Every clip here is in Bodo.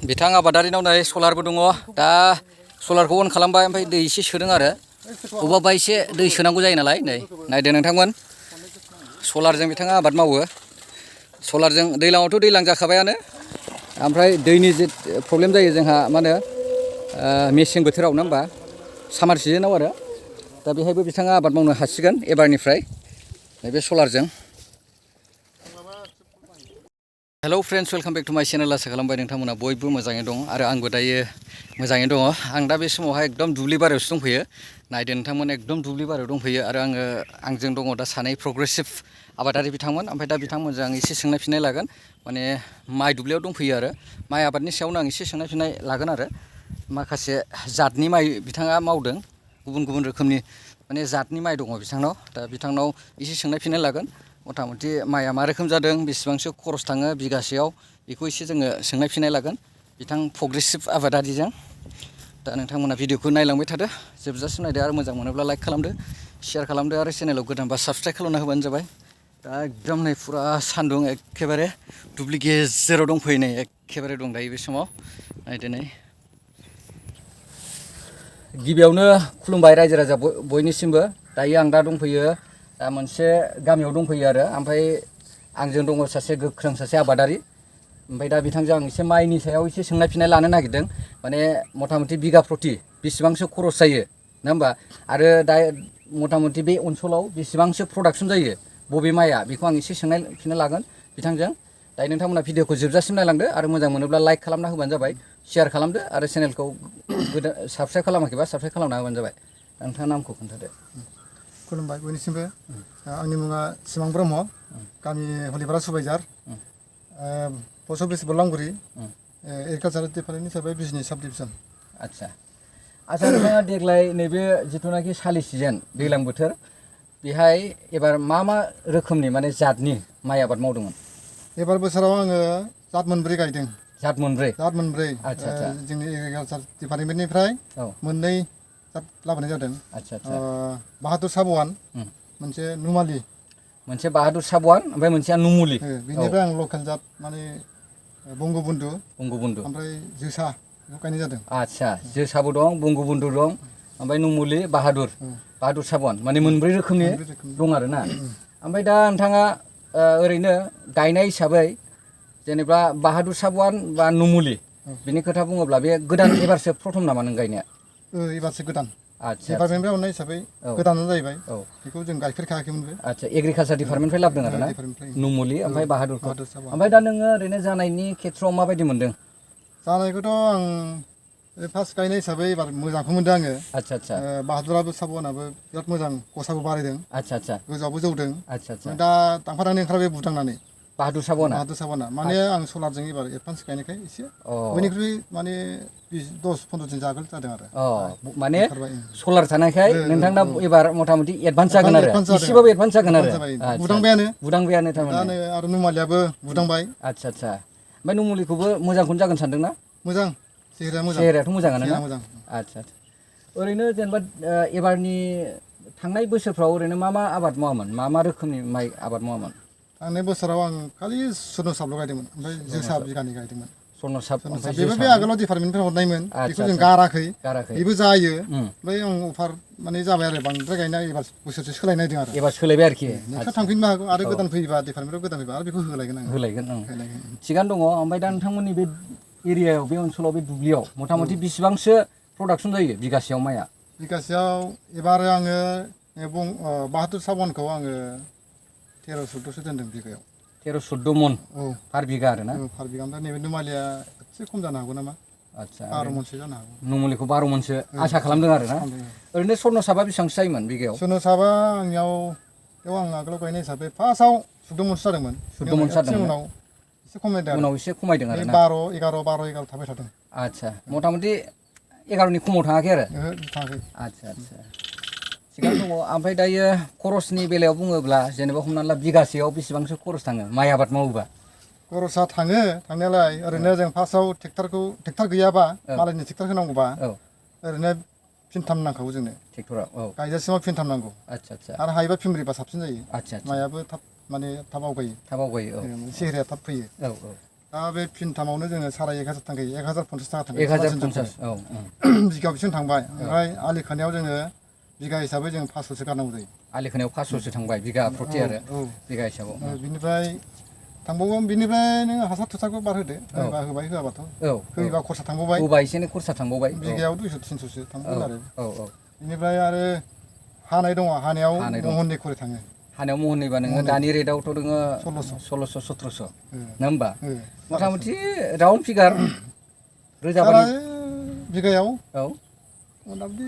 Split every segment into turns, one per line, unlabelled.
बिथां आबादारिनाव नै सलारबो दङ दा सलारखौ अन खालामबाय ओमफ्राय दै एसे सोदों आरो अबेबा एसे दै सोनांगौ जायो नालाय नै नायदो नोंथांमोन सलारजों बिथाङा आबाद मावो सलारजों दैलाङावथ' दैलां जाखाबायानो ओमफ्राय दैनि जे प्रब्लेम जायो जोंहा मा होनो मेसें बोथोराव नङा होमबा सामार सिजोनाव आरो दा बेहायबो बिथाङा आबाद मावनो हासिगोन एबारनिफ्राय नैबे सलारजों hello friends welcome back to my channel आसा खालामबाय नोंथांमोना बयबो मोजाङै दं आरो आंबो दायो मोजाङै दङ आं दा बे समावहाय एकदम दुब्लि बारियावसो दंफैयो नायदो नोंथांमोन एकदम दुब्लि बारियाव दंफैयो आरो आंजों दङ दा सानै प्रग्रेसिभ आबादारि बिथांमोन ओमफ्राय दा बिथांमोनजों आं एसे सोंनाय फिननाय लागोन माने माइ दुब्लियाव दंफैयो आरो माइ आबादनि सायावनो आं एसे सोंनाय फिननाय लागोन आरो माखासे जातनि माइ बिथाङा मावदों गुबुन गुबुन रोखोमनि माने जातनि माइ दङ बिथांनाव दा बिथांनाव एसे सोंनाय फिननाय लागोन मथा मथि माइआ मा रोखोम जादों बेसेबांसो खरस थाङो बिगासेयाव बेखौ एसे जोङो सोंनाय फिननाय लागोन बिथां प्रग्रेसिभ आबादारिजों दा नोंथांमोना भिडिअखौ नायलांबाय थादो जोबजासिम नायदो आरो मोजां मोनोब्ला लाइक खालामदो शेयार खालामदो आरो चेनेलाव गोदानबा साबसक्राइब खालामना होबानो जाबाय दा एकदम नै फुरा सान्दुं एखेबारे दुब्लि गेजेराव दंफैयो नै एखेबारे दं दायो बे समाव नायदो नै गिबियावनो खुलुमबाय रायजो राजा बयनिसिमबो दायो आं दा दंफैयो दा मोनसे गामियाव दंफैयो आरो ओमफ्राय आंजों दङ सासे गोख्रों सासे आबादारि ओमफ्राय दा बिथांजों आं एसे माइनि सायाव एसे सोंनाय फिननाय लानो नागिरदों माने मथा मथि बिगा प्रति बेसेबांसो खरस जायो नङा होमबा आरो दा मथा मथि बे ओनसोलाव बेसेबांसो प्रडाक्सन जायो बबे माइआ बेखौ आं एसे सोंनाय फिननाय लागोन बिथांजों दायो नोंथांमोना भिडिअखौ जोबजासिम नायलांदो आरो मोजां मोनोब्ला लाइक खालामना होबानो जाबाय शेयार खालामदो आरो चेनेलखौ साबसक्राइब खालामाखैबा साबसक्राइब खालामना होबानो जाबाय नोंथाङा नामखौ खोन्थादो
खुलुमबाय बयनिसिमबो आंनि मुङा सिमां ब्रह्म गामि हलिपारा सुबाइजार पस्ट अफिस बलांगुरि एग्रिकालचार डिपार्टमेन्ट हिसाबै बिजनि साब डिभिजन
आदसा नोंथाङा देग्लाय नैबे जिथुनाखि सालि सिजोन दैज्लां बोथोर बेहाय एबार मा रोखोमनि माने जातनि माइ आबाद मावदोंमोन
एबार बोसोराव आङो जात मोनब्रै गायदों
जात मोनब्रै
आदसा जोंनि एग्रिकालचार डिपार्टमेन्टनिफ्राय मोननै जात लाबोनाय जादों
आदसा
बाहादुर साबवान मोनसे नुमालि
मोनसे बाहादुर साबवान ओमफ्राय मोनसेया नुमुलि
बिनिफ्राय आं लकेल जात माने बंगबन्धु ओमफ्राय जोसा बेखौ गायनाय जादों
आदसा जोसाबो दं बंगबन्धु दं ओमफ्राय नुमुलि बाहादुर साबवान माने मोनब्रै रोखोमनि दं आरो ना ओमफ्राय दा नोंथाङा ओरैनो गायनाय हिसाबै जेनेबा बाहादुर साबवान बा नुमुलि बिनि खोथा बुङोब्ला बे गोदान एबारसो प्रथम नामा नों गायनाया
एबारसो गोदान
आदसा
डिपार्टमेन्टनिफ्राय हरनाय हिसाबै गोदानानो जाहैबाय बेखौ जों गायफेरखायाखैमोनबो
आदसा एग्रिकालचार डिपार्टमेन्टनिफ्राय लाबोदों आरो ना नुमुलि ओमफ्राय बाहादुरखौ ओमफ्राय दा नोङो ओरैनो जानायनि खेथ्रआव माबायदि मोनदों
जानायखौथ' आं फार्स्ट गायनाय हिसाबै एबार मोजांखौ मोनदों आङो
आदसा
बाहादुराबो साबवानाबो बिराद मोजां गसाबो बारायदों
आदसा
गोजौआवबो जौदों
आदसा
दा दांफा ओंखारबाय बुदांनानै
बाहादुर साबवाना
माने आं सलारजों एबार एडभान्स गायनायखाय एसे बयनिख्रुइ माने 10-15 दिन जागोन जादों आरो
माने सलार थानायखाय नोंथांना एबार मथा मथि एडभान्स जागोन आरो एसेबाबो एडभान्स जागोन आरो बुदांबायानो थारमाने
आरो नुमालियाबो बुदांबाय
आदसा ओमफ्राय नुमुलिखौबो मोजांखौनो जागोन सानदों ना
मोजां
सेहेरायाथ' मोजाङानो ना आदसा ओरैनो जेनेबा एबारनि थांनाय बोसोरफ्राव ओरैनो मा आबाद मावामोन मा रोखोमनि माइ आबाद मावामोन
थांनाय बोसोराव आं खालि स्वर्नसाबल' गायदोंमोन ओमफ्राय जोसा बिगानै गायदोंमोन
स्वर्नसाब
बेबो बे आगोलाव डिपार्टमेन्टनिफ्राय हरनायमोन बेखौ जों गाराखै बेबो जायो ओमफ्राय आं अफार माने जाबाय आरो बांद्राय गायनाय एबार बोसोरसे सोलायनायदों आरो
एबार सोलायबाय आरोखि
नेक्स्टआव थांफिननो हागौ आरो गोदान फैयोबा डिपार्टमेन्टआव गोदान फैबा आरो बेखौ होलायगोन
थिगानो दङ ओमफ्राय दा नोंथांमोननि बे एरियायाव बे ओनसोलाव बे दुब्लियाव मथा मथि बेसेबांसो प्रडाक्सन जायो बिगासेयाव माइआ
बिगासेयाव एबार आङो बाहादुर साबवानखौ आङो 13-14 दोनदों बिगायाव
13-14 मन पार बिगा आरो ना
पार बिगा ओमफ्राय नैबे नुमालिया एसे खम जानो हागौ नामा
आदसा
12 मनसो जानो हागौ
नुमुलिखौ 12 मनसो आसा खालामदों आरो ना ओरैनो स्वर्नसाबा बेसेबांसो जायोमोन बिगायाव
स्वर्नसाबा आंनियाव बेयाव आं आगोलाव गायनाय हिसाबै फार्स्टआव 14 मनसो जादोंमोन
14 मनसो जादोंमोन
उनाव एसे खमायदों
आरो ना
12-11 थाबाय थादों
आदसा मथा मथि 11नि खमाव थाङाखै आरो
थाङाखै
आदसा थिगानो दङ ओमफ्राय दायो खरसनि बेलायाव बुङोब्ला जेनेबा हमनानै ला बिगासेयाव बेसेबांसो खरस थाङो माइ आबाद मावोबा
खरसा थाङो थांनायालाय ओरैनो जों फार्स्टआव ट्रेक्टर गैयाबा मालायनि ट्रेक्टर होनांगौबा ओरैनो फिनथाम नांखागौ जोंनो ट्रेक्टराव गायजासिमाव फिनथाम नांगौ आदसा आरो हायोबा फिनब्रैबा साबसिन जायो माइआबो थाब आवगायो सेहेराया थाब फैयो दा बे फिनथामावनो जोङो साराय 1000 थांखायो 1050 थाखा थांखायो
1050 औ
बिगायाव बेसिम थांबाय ओमफ्राय आलि खोनायाव जोङो बिगा हिसाबै जों 500सो गारनांगौ जायो
आलि खोनायाव 500सो थांबाय बिगा प्रति आरो बिगा हिसाबाव
बिनिफ्राय थांबावगोन बिनिफ्राय नों हासार थुसारखौ बारहोदो होबा होबाय होआबाथ' होयोबा खरसा थांबावबाय
होबा एसेनो खरसा थांबावबाय
बिगायाव 200 300सो थांबावगोन आरो बिनिफ्राय आरो हानाय दङ हानायाव महननै खरि थाङो
हानायाव महननैबा नोङो दानि रेटआवथ' नोङो 1600 1700 नङा होमबा मथा मथि राउन्ड फिगार रोजाबानि
बिगायाव
औ
मथामथि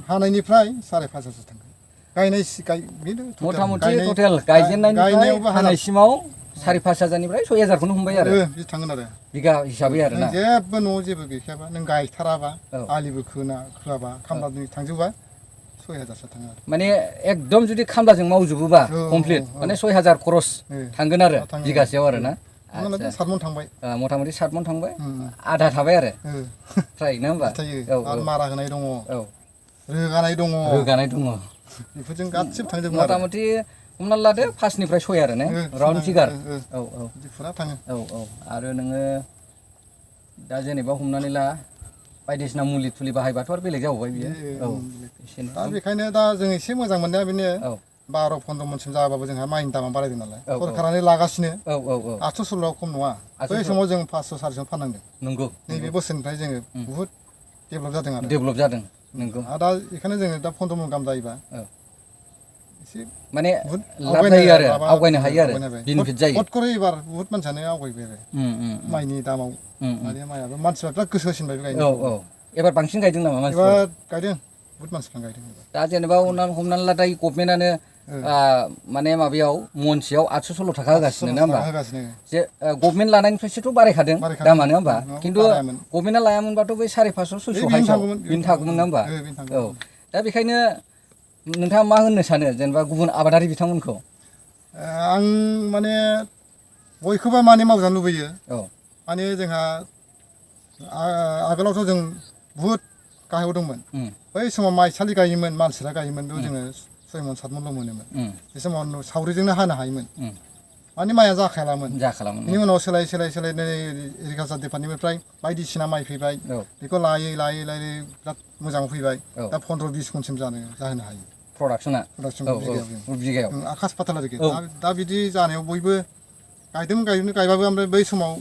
हानायनिफ्राय 550सो थाङो गायनाय
मथा मथि टटेल गायजेननायनिफ्राय हानायसिमाव 5,500निफ्राय 6,000खौनो हमबाय आरो
बिदि थांगोन आरो
बिगा हिसाबै आरो ना
जेबो न'आव जेबो गैखायाबा नों गायथाराबा आलिबो खोआबा खामलाजों थांजोबा 6,000सो थाङो आरो
माने एकदम जुदि खामलाजों मावजोबोबा कमप्लिट माने 6,000 खरस थांगोन आरो बिगासेयाव आरो ना
7 मन थांबाय
मथा मथि 7 मन थांबाय आधा थाबाय आरो फ्राय नङा होमबा
आरो मारा होनाय दङ रोगानाय दङ बेफोरजों गासिबो थांजोबगोन
मथा मथि हमना लादो 5निफ्राय 6 आरो ने राउन्ड फिगार औ
फुरा थाङो
आरो नोङो दा जेनेबा हमनानै ला बायदिसिना मुलि थुलि बाहायबाथ' आरो बेलेग जाबावबाय बियो
दा बेखायनो दा जों एसे मोजां मोननाया बेनो 12-15 मनसिम जाबाबो जोंहा माइनि दामा बारायदों नालाय सरकारानो लागासिनो 800-1600 खम नङा बै समाव जों 500-400 फाननांदों
नंगौ
नैबे बोसोरनिफ्राय जोङो बुहुद डेभेलप जादों आरो
डेभेलप जादों नंगौ
दा बेखायनो जोङो दा 15 मन गाहाम जायोबा एसे
माने लाब जायो आरो आवगायनो हायो आरो बेनिफिट जायो
हट करे एबार बुहुद मानसियानो आवगायबाय आरो माइनि दामाव माइयाबो मानसिफ्रा बिराद गोसो होसिनबाय गायनो
एबार बांसिन गायदों नामा मानसिफ्रा
एबार गायदों बुहुद मानसिफ्रा गायदों
दा जेनेबा हमनानै ला दायो गभर्नमेन्टआनो माने माबायाव मनसेयाव 816 थाखा होगासिनो ना होमबा जे गभर्नमेन्ट लानायनिफ्रायसोथ' बारायखादों दामा नङा होमबा खिन्थु गभर्नमेन्टआ लायामोनबाथ' बै 550-600 बिनो थागौमोन ना होमबा दा बेखायनो नोंथाङा मा होननो सानो जेनेबा गुबुन आबादारि बिथांमोनखौ
आं माने बयखौबो माने मावजानो लुबैयो माने जोंहा आगोलावथ' जों बुहुद गाहायाव दंमोन बै समाव माइसालि गायोमोन मानसिफ्रा गायोमोन बेयाव जोङो 6 मन 7 मनल' मोनोमोन बे समाव सावरिजोंनो हानो हायोमोन माने माइया जाखालामोन बेनि उनाव सोलाय नै एग्रिकालसार डिपार्टमेन्टनिफ्राय बायदिसिना माइ फैबाय बेखौ लायै बिराद मोजाङाव फैबाय दा 15-20 मनसिम जाहोनो हायो प्रडाक्सन बिगायाव आकाश फाताल आरोखि दा बिदि जानायाव बयबो गायबाबो ओमफ्राय बै समाव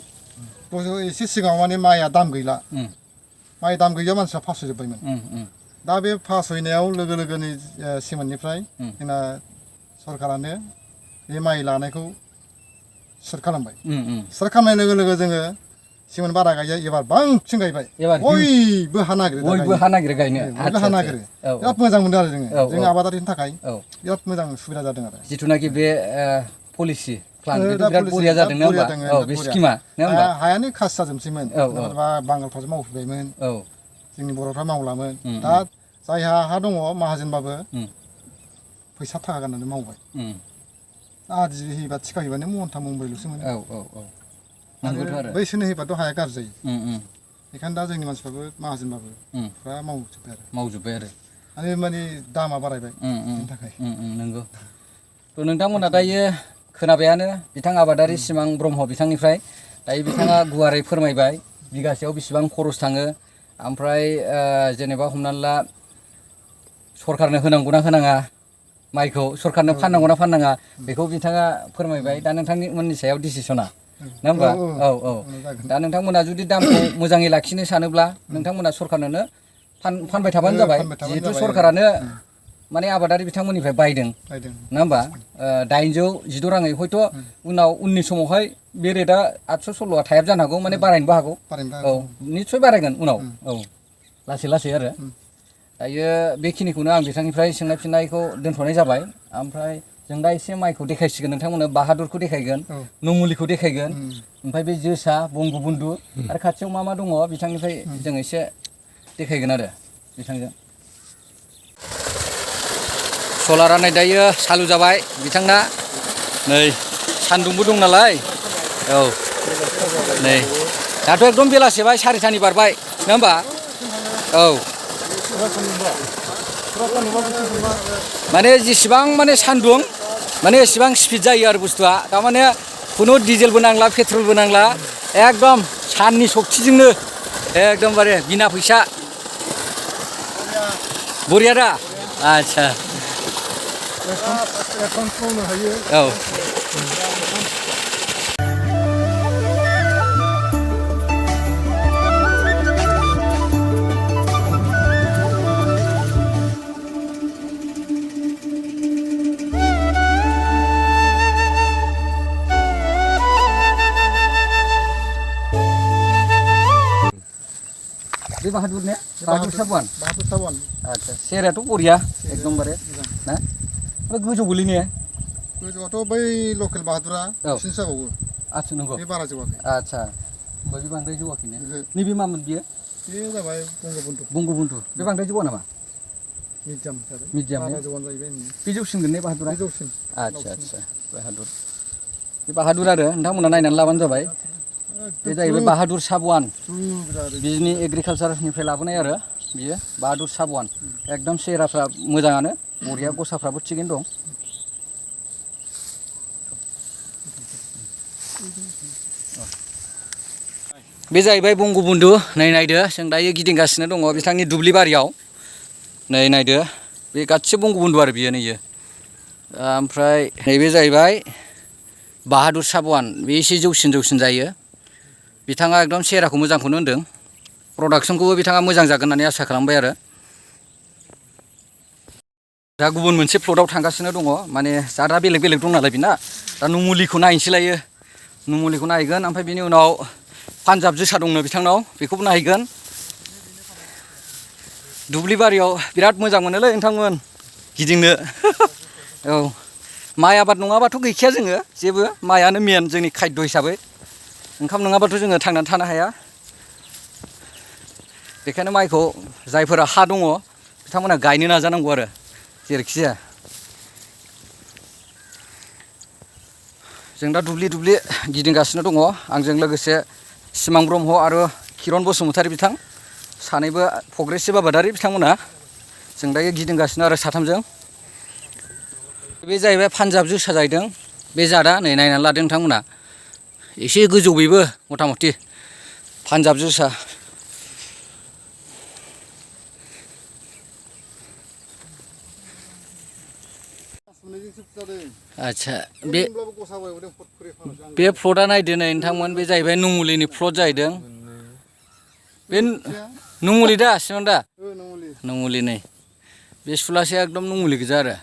एसे सिगाङाव माने माइया दाम गैला माइ दाम गैया मानसिफ्रा फासयजोब्बायमोन दा बे फासयनायाव लोगो लोगोनि सेमोननिफ्राय जोंना सरकारानो बे माइ लानायखौ स्टार्ट खालामबाय स्टार्ट खालामनाय लोगो लोगो जोङो सेमोन बारा गायो एबार बांसिन गायबाय बयबो हा नागिरो गायनो बिराद मोजां मोनदों आरो जों आबादारिनि थाखाय बिराद मोजां सुबिदा जादों आरो
जिथुनाखि बे पलिसि बिराद बरिया जादों ना होमबा बे स्किमा नङा होमबा
हायानो खासि जाजोबसैमोन बांगालफ्रासो मावफैबायमोन जोंनि बर'फ्रा मावलामोन दा जायहा हा दङ माहाजोनबाबो फैसा थाखा गारनानै मावबाय आदि होयोबा थिखा होयोबा नों महनथाम महनब्रैल'सो मोनो आरो बैसोरनो होयोबाथ' हाया गाज्रि जायो बेखायनो दा जोंनि मानसिफ्राबो माहाजोनबाबो फुरा मावजोब्बाय आरो माने दामा बारायबाय बेनि थाखाय
नंगौ थ' नोंथांमोना दायो खोनाबायानो बिथां आबादारि सिमां ब्रह्म बिथांनिफ्राय दायो बिथाङा गुवारै फोरमायबाय बिगासेयाव बेसेबां खरस थाङो ओमफ्राय जेनेबा हमनानै ला सरकारनो होनांगौना होनाङा माइखौ सरकारनो फाननांगौना फाननाङा बेखौ बिथाङा फोरमायबाय दा नोंथांमोननि सायाव डिसिसना नङा होमबा दा नोंथांमोना जुदि दामखौ मोजाङै लाखिनो सानोब्ला नोंथांमोना सरकारनोनो फानबाय थाबानो जाबाय जिहेथु सरकारानो माने आबादारि बिथांमोननिफ्राय बायदों नङा होमबा 816 राङै हयथ' उननि समावहाय बे रेटआ 816 थायाब जानो हागौ माने बारायनोबो हागौ निस्सय बारायगोन उनाव लासै आरो दायो बेखिनिखौनो आं बिथांनिफ्राय सोंनाय फिननायखौ दोनथ'नाय जाबाय ओमफ्राय जों दा एसे माइखौ देखायसिगोन नोंथांमोननो बाहादुरखौ देखायगोन नमुलिखौ देखायगोन ओमफ्राय बे जोसा बंगबन्धु आरो खाथियाव मा दङ बिथांनिफ्राय जों एसे देखायगोन आरो बिथांजों सलारा नै दायो सालु जाबाय बिथांना नै सान्दुंबो दं नालाय नै दाथ' एकदम बेलासेबाय 4टानि बारबाय नङा होमबा माने जेसेबां माने सान्दुं माने एसेबां स्पिड जायो आरो बुस्थुआ थारमाने खुनु डिजेलबो नांला पेट्रलबो नांला एकदम साननि सक्तिजोंनो एकदमबारे बिना फैसा बरिया दा आदसा
एकाउन्ट मावनो हायो
औ बे बाहादुर ने बाहादुर साबुवान
बाहादुर साबुवान
आदसा सेहेराथ' बरिया एकदमबारे ना ओमफ्राय गोजौ गोलैनाया
गोजौआथ' बै लकेल बाहादुरा बिसिनिसो जाबावो
आदसा नंगौ
बे बारा जौआखै
आदसा होमबा बे बांद्राय जौआखै ने नैबे मामोन बियो
बे जाबाय बंगबन्धु
बंगबन्धु बे बांद्राय जौआ नामा
मिडियाम जाबाय
मिडियाम
बारा जौआनो जाहैबाय
बे जौसिनगोन ने बाहादुरा
बे जौसिन
आदसा आदसा बाहादुर बे बाहादुर आरो नोंथांमोना नायनानै लाबानो जाबाय बे जाहैबाय बाहादुर साबुवान बिजनि एग्रिकालसारनिफ्राय लाबोनाय आरो बियो बाहादुर साबुवान एकदम सेहेराफ्रा मोजाङानो बरिया गसाफ्राबो थिगैनो दं बे जाहैबाय बंगबन्धु नै नायदो जों दायो गिदिंगासिनो दङ बिथांनि दुब्लि बारियाव नै नायदो बे गासिबो बंगबन्धु आरो बियो नैयो ओमफ्राय नैबे जाहैबाय बाहादुर साबुवान बे एसे जौसिन जायो बिथाङा एकदम सेहेराखौ मोजांखौनो होनदों प्रडाक्सनखौबो बिथाङा मोजां जागोन होननानै आसा खालामबाय आरो दा गुबुन मोनसे प्लटआव थांगासिनो दङ माने जादा बेलेग बेलेग दं नालाय बिना दा नुमुलिखौ नायनोसै लायो नुमुलिखौ नायगोन ओमफ्राय बिनि उनाव पान्जाब जोसा दंनो बिथांनाव बेखौबो नायगोन दुब्लि बारियाव बिराद मोजां मोनोलै नोंथांमोन गिदिंनो औ माइ आबाद नङाबाथ' गैखाया जोङो जेबो माइआनो मेन जोंनि खायद' हिसाबै ओंखाम नङाबाथ' जोङो थांनानै थानो हाया बेखायनो माइखौ जायफोरा हा दङ बिथांमोना गायनो नाजानांगौ आरो जेरैखि जाया जों दा दुब्लि गिदिंगासिनो दङ आंजों लोगोसे सिमां ब्रह्म आरो किरन बसुमतारी बिथां सानैबो प्रग्रेसिभ आबादारि बिथांमोना जों दायो गिदिंगासिनो आरो साथामजों बे जाहैबाय पान्जाब जोसा जाहैदों बे जादा नै नायनानै लादों नोंथांमोना एसे गोजौ बेबो मथा मथि पान्जाब जोसा आदसा बे प्लटआ नायदो नै नोंथांमोन बे जाहैबाय नुमुलिनि प्लट जाहैदों बे नुमुलि दा सिमोन दा नुमुलि नै बे सुलासेया एकदम नुमुलि गोजा आरो